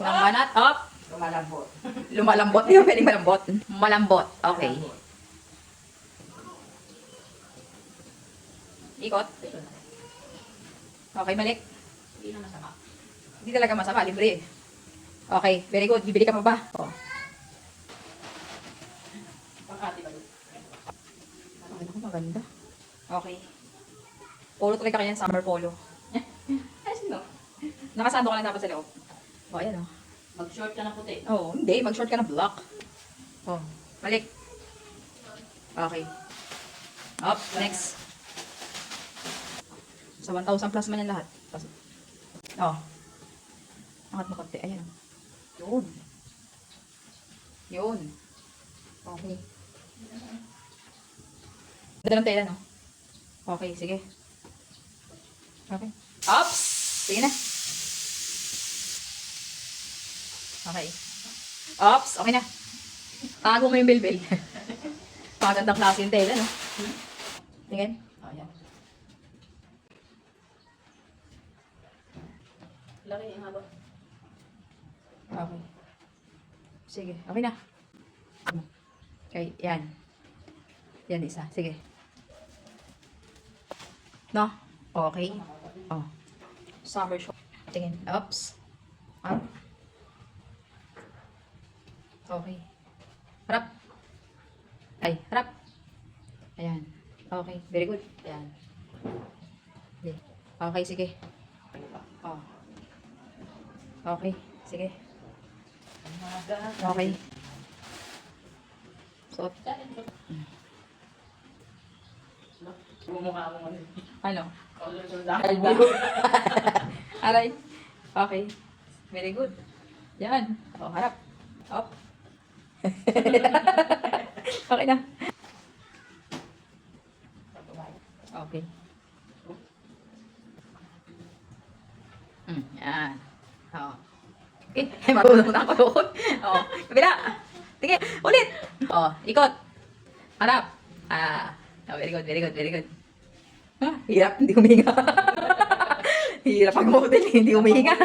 Ng banat. Up. Lumalambot. Lumalambot. Hindi ba pwedeng malambot? Malambot. Okay. Ikot. Okay, balik. Hindi na masama. Hindi talaga masama. Libre. Okay, very good. Bibili ka pa ba? Oh. Pangkati ba yun? Ay, naku, maganda. Okay. Polo talaga kanya, summer polo. Ay, sino? Nakasando ka lang dapat sa loob. O, ayan o. Mag-short ka na puti. Oo, hindi. Mag-short ka ng black. O, balik. Okay. Up, next. Sa 1,000 plus man yan lahat. O. Angat mo konti. Ayan. Yun. Yun. Okay. Ganda ng tela, no? Okay, sige. Okay. Ups! Sige na. Okay. Ups! Okay na. Tago mo yung bilbil. Magandang klase yung tela, no? Tingin. Oh, yan. Laki yung haba. Okay. Sige. Okay na. Okay, yan. Yan isa. Sige. No? Okay. Oh. Summer short. Tingin. Ups. Up. Okay. Harap. Ay, harap. Ayan. Okay. Very good. Ayan. Okay. Okay, sige. Oh. Okay. Sige. Okay. Suot. Bumukha mo ano. Ano? Kalbo. Aray. Okay. Very good. Yan. O, harap. Up. Okay na. Okay. Yan. O. Okay. Marunong na ako doon. O. Kabila. Tingin. Ulit. O. Ikot. Harap. Oh, very good, very good, very good. Hirap, hindi huminga. Hirap pag model, hindi huminga.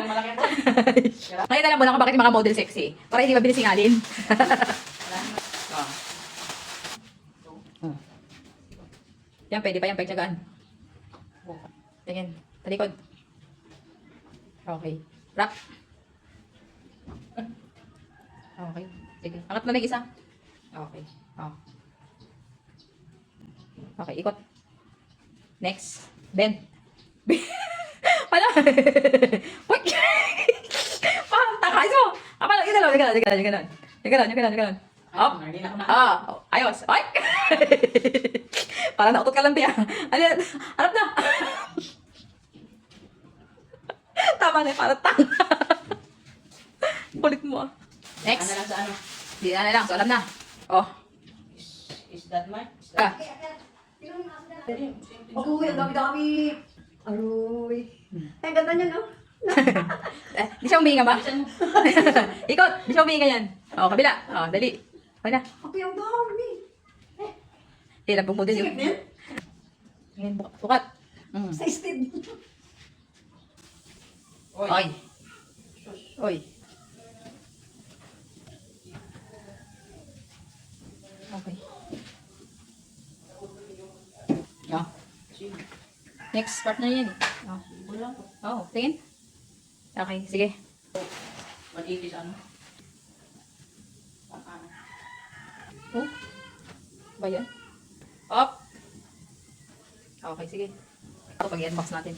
Ngayon alam mo na kung bakit yung mga model sexy. Para hindi mabilis singalin. Yan, pwede pa yan, pagtsagaan. Tingin, talikod. Okay. Wrap. Okay, sige. Angat mo lang isa. Okay. Oh. Okay, ikot. Next. Bend. Pala. Uy! Parang takay mo. Pala, yung gano'n, yung gano'n, yung gano'n, yung gano'n. Yung gano'n, yung gano'n, yung gano'n. Up. Ayos. Ay! Parang nautot ka lang, Bia. Ano yan? Harap na. Tama na, parang tanga. Kulit mo ah. Next. Ano lang sa ano? Di na lang, so alam na. Oh. Is that mine? Uy, ang dami-dami. Aroy. Ay, ganda niya, no? Di siya umihinga ba? Ikot, di siya umihinga yan. O, kabila. O, dali. Okay na. Apoy, ang dami. Hirap pong model Sikip yun. na yan? Ngayon, bukat. Sa steam. Oy. Oy. Okay. O. Next partner yan eh. Oh. Wala ko. Oh, tingin. Okay, sige. 180 sa ano? Pang-ano? Oh. Ba yan? Up. Okay, sige. Ito pag i-unbox natin.